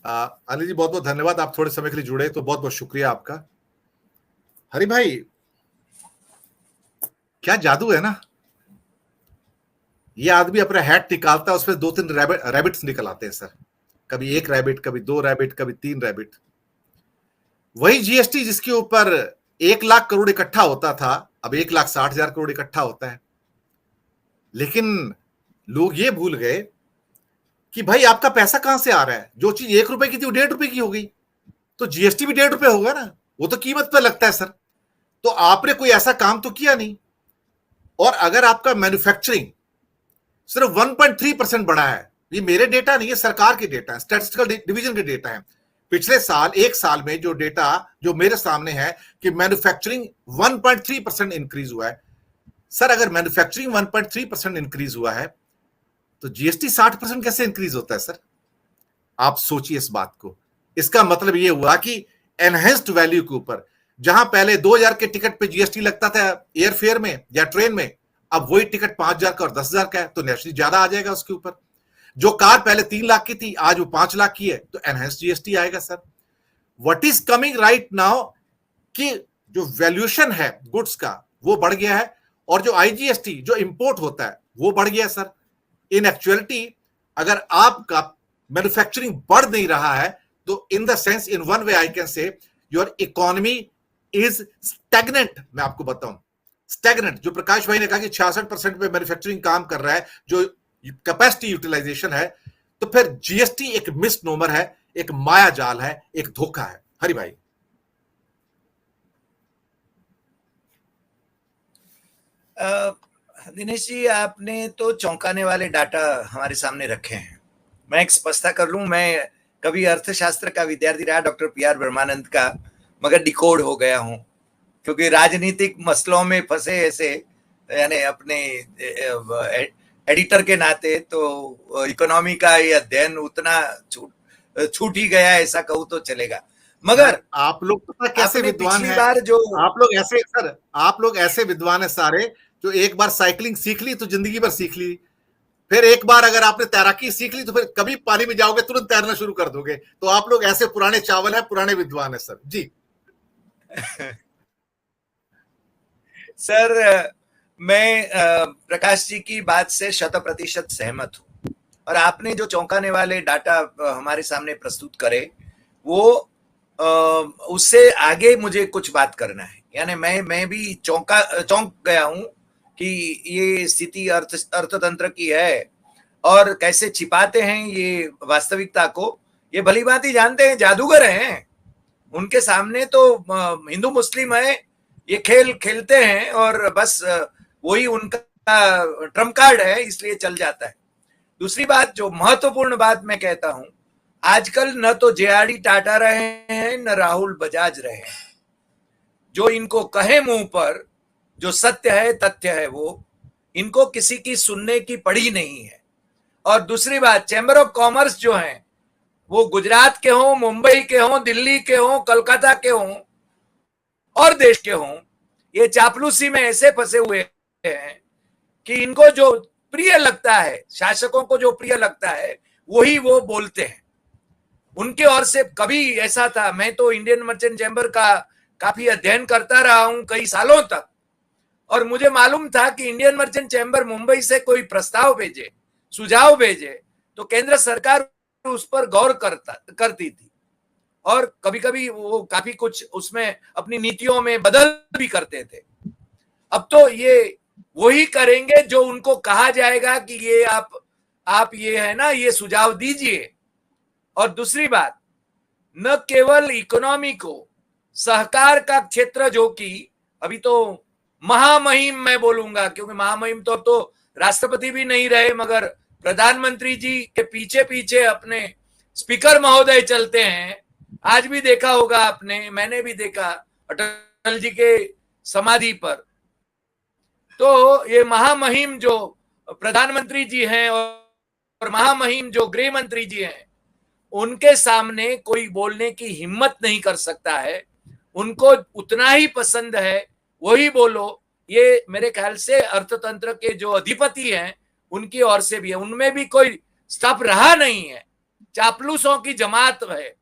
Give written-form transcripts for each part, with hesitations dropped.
अनिल जी बहुत बहुत धन्यवाद, आप थोड़े समय के लिए जुड़े तो बहुत बहुत शुक्रिया आपका। हरि भाई, क्या जादू है ना, ये आदमी अपना हैट निकालता है, उसमें 2-3 रैबिट्स निकल आते हैं सर। कभी 1 रैबिट, कभी 2 रैबिट, कभी 3 रैबिट। वही जीएसटी जिसके ऊपर 1 लाख करोड़ इकट्ठा होता था, अब 1,60,000 करोड़ इकट्ठा होता है। लेकिन लोग ये भूल गए कि भाई आपका पैसा कहां से आ रहा है। जो चीज 1 रुपए की थी वो 1.5 रुपए की हो गई, तो जीएसटी भी 1.5 रुपए होगा ना, वो तो कीमत पे लगता है सर। तो आपने कोई ऐसा काम तो किया नहीं। और अगर आपका मैन्युफैक्चरिंग सिर्फ 1.3% बढ़ा है, ये मेरे डेटा नहीं है, सरकार के डेटा है, स्टैटिस्टिकल डिवीजन के डेटा है। पिछले साल 1 साल में जो डेटा जो मेरे सामने है कि मैन्युफैक्चरिंग 1.3% इंक्रीज हुआ है। सर अगर मैन्युफैक्चरिंग 1.3% इंक्रीज हुआ है तो जीएसटी 60% कैसे इंक्रीज होता है सर? आप सोचिए इस बात को। इसका मतलब यह हुआ कि एनहेंस्ड वैल्यू के ऊपर, जहां पहले 2,000 के टिकट पे जीएसटी लगता था एयरफेयर में या ट्रेन में, अब वही टिकट 5,000 का और 10,000 का है, तो नेचुरली ज्यादा आ जाएगा उसके ऊपर। जो कार पहले 3 लाख की थी आज वो 5 लाख की है, तो एनहेंस्ड जीएसटी आएगा sir. What is coming right now कि जो वैल्यूएशन है गुड्स का वो बढ़ गया है, और जो आईजीएसटी जो इंपोर्ट होता है वो बढ़ गया सर। इन एक्चुअलिटी अगर आपका मैन्युफैक्चरिंग बढ़ नहीं रहा है तो in the sense, in one way I can say your economy is stagnant. मैं आपको बताऊं स्टैग्नेंट, जो प्रकाश भाई ने कहा कि 66% पे मैन्युफैक्चरिंग काम कर रहा है, जो कैपेसिटी यूटिलाइजेशन है, तो फिर जीएसटी एक मिसनोमर है, एक माया जाल है, एक धोखा है। हरि भाई। दिनेश जी, आपने तो चौंकाने वाले डाटा हमारे सामने रखे हैं। मैं एक स्पष्टता कर लूं, मैं कभी अर्थशास्त्र का विद्यार्थी रहा, डॉक्टर पीआर ब्रह्मानंद का, मगर डिकोड हो गया हूं क्योंकि राजनीतिक मसलों में फंसे ऐसे, यानी अपने एडिटर के नाते तो इकोनॉमी का ये अध्ययन उतना छूट ही गया, ऐसा कहूँ तो चलेगा। मगर आप लोग पता कैसे विद्वान हैं, बार जो आप लोग ऐसे सर, आप लोग ऐसे विद्वान है सारे, जो एक बार साइकिलिंग सीख ली तो जिंदगी भर सीख ली, फिर एक बार अगर आपने तैराकी सीख ली तो फिर कभी पानी में जाओगे तुरंत तैरना शुरू कर दोगे। तो आप लोग ऐसे पुराने चावल है, पुराने विद्वान है सर जी। सर मैं प्रकाश जी की बात से 100% सहमत हूं, और आपने जो चौंकाने वाले डाटा हमारे सामने प्रस्तुत करे वो उससे आगे मुझे कुछ बात करना है। यानी मैं भी चौंक गया हूं कि ये स्थिति अर्थतंत्र की है, और कैसे छिपाते हैं ये वास्तविकता को। ये भली बात ही जानते हैं, जादूगर हैं, उनके सामने तो हिंदू मुस्लिम है, ये खेल खेलते हैं और बस वही उनका ट्रम्प कार्ड है, इसलिए चल जाता है। दूसरी बात, जो महत्वपूर्ण बात मैं कहता हूं, आजकल न तो जेआरडी टाटा रहे हैं न राहुल बजाज रहे हैं। जो इनको कहे मुंह पर, जो सत्य है तथ्य है, वो इनको किसी की सुनने की पड़ी नहीं है। और दूसरी बात, चैम्बर ऑफ कॉमर्स जो है वो गुजरात के हों, मुंबई के हों, दिल्ली के हों, कलकत्ता के हों और देश के हों, ये चापलूसी में ऐसे फंसे हुए हैं कि इनको जो प्रिय लगता है, शासकों को जो प्रिय लगता है वही वो बोलते हैं। उनके ओर से कभी ऐसा था, मैं तो इंडियन मर्चेंट चैम्बर का काफी अध्ययन करता रहा हूं कई सालों तक, और मुझे मालूम था कि इंडियन मर्चेंट चैम्बर मुंबई से कोई प्रस्ताव भेजे, सुझाव भेजे, तो केंद्र सरकार उस पर गौर करती थी, और कभी कभी वो काफी कुछ उसमें अपनी नीतियों में बदल भी करते थे। अब तो ये वही करेंगे जो उनको कहा जाएगा कि ये आप ये है ना, ये सुझाव दीजिए। और दूसरी बात, न केवल इकोनॉमी को, सहकार का क्षेत्र, जो कि अभी तो महामहिम मैं बोलूंगा, क्योंकि महामहिम तो अब तो राष्ट्रपति भी नहीं रहे, मगर प्रधानमंत्री जी के पीछे पीछे अपने स्पीकर महोदय चलते हैं। आज भी देखा होगा आपने, मैंने भी देखा अटल जी के समाधि पर। तो ये महामहिम जो प्रधानमंत्री जी हैं और महामहिम जो गृह मंत्री जी हैं, उनके सामने कोई बोलने की हिम्मत नहीं कर सकता है। उनको उतना ही पसंद है वही बोलो। ये मेरे ख्याल से अर्थतंत्र के जो अधिपति हैं उनकी ओर से भी है, उनमें भी कोई स्टफ रहा नहीं है। चापलूसों की जमात है।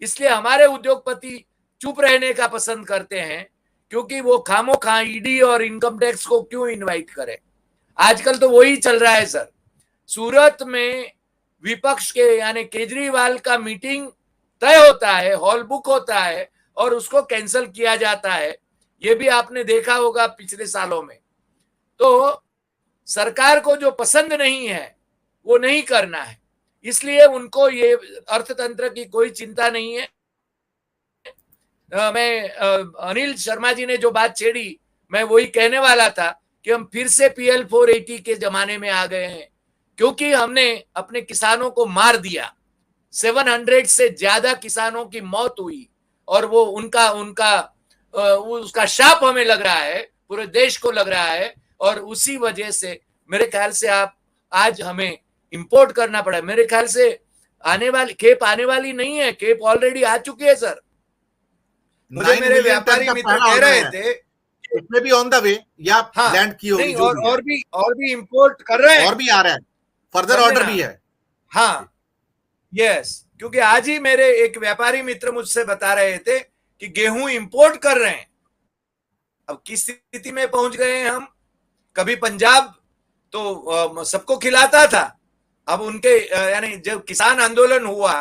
इसलिए हमारे उद्योगपति चुप रहने का पसंद करते हैं, क्योंकि वो खामोखा ईडी और इनकम टैक्स को क्यों इनवाइट करें। आजकल तो वही चल रहा है सर। सूरत में विपक्ष के यानी केजरीवाल का मीटिंग तय होता है, हॉल बुक होता है और उसको कैंसिल किया जाता है। ये भी आपने देखा होगा पिछले सालों में। तो सरकार को जो पसंद नहीं है वो नहीं करना है, इसलिए उनको ये अर्थतंत्र की कोई चिंता नहीं है। अनिल शर्मा जी ने जो बात छेड़ी, मैं वही कहने वाला था कि हम फिर से PL 480 के जमाने में आ गए हैं, क्योंकि हमने अपने किसानों को मार दिया। 700 से ज्यादा किसानों की मौत हुई और वो उसका शाप हमें लग रहा है, पूरे देश को लग रहा है। और उसी वजह से मेरे ख्याल से आज हमें इंपोर्ट करना पड़ा। मेरे ख्याल से खेप आने वाली नहीं है, खेप ऑलरेडी आ चुकी है सर। मुझे मेरे व्यापारी मित्र कह रहे थे इसमें भी ऑन द वे या लैंड की होगी, और भी इंपोर्ट कर रहे हैं, और भी आ रहा है, फर्दर ऑर्डर भी है। हाँ यस, क्योंकि आज ही मेरे एक व्यापारी मित्र मुझसे बता रहे थे कि गेहूं इंपोर्ट कर रहे हैं। अब किस स्थिति में पहुंच गए हैं हम। कभी पंजाब तो सबको खिलाता था, अब उनके यानी जब किसान आंदोलन हुआ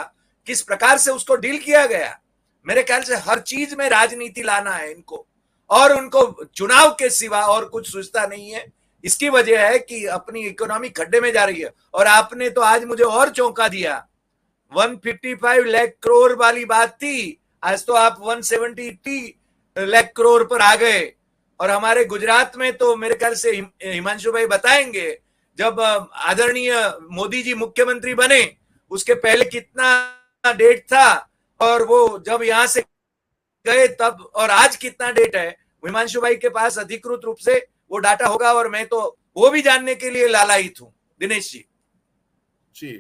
किस प्रकार से उसको डील किया गया। मेरे ख्याल से हर चीज में राजनीति लाना है इनको, और उनको चुनाव के सिवा और कुछ सोचता नहीं है। इसकी वजह है कि अपनी इकोनॉमी खड्डे में जा रही है। और आपने तो आज मुझे और चौंका दिया, 155 लाख करोड़ वाली बात थी, आज तो आप 170 लाख करोड़ पर आ गए। और हमारे गुजरात में तो मेरे ख्याल से हिमांशु भाई बताएंगे, जब आदरणीय मोदी जी मुख्यमंत्री बने उसके पहले कितना डेट था, और वो जब यहां से गए तब, और आज कितना डेट है। हिमांशु भाई के पास अधिकृत रूप से वो डाटा होगा, और मैं तो वो भी जानने के लिए लालायित हूं। दिनेश जी।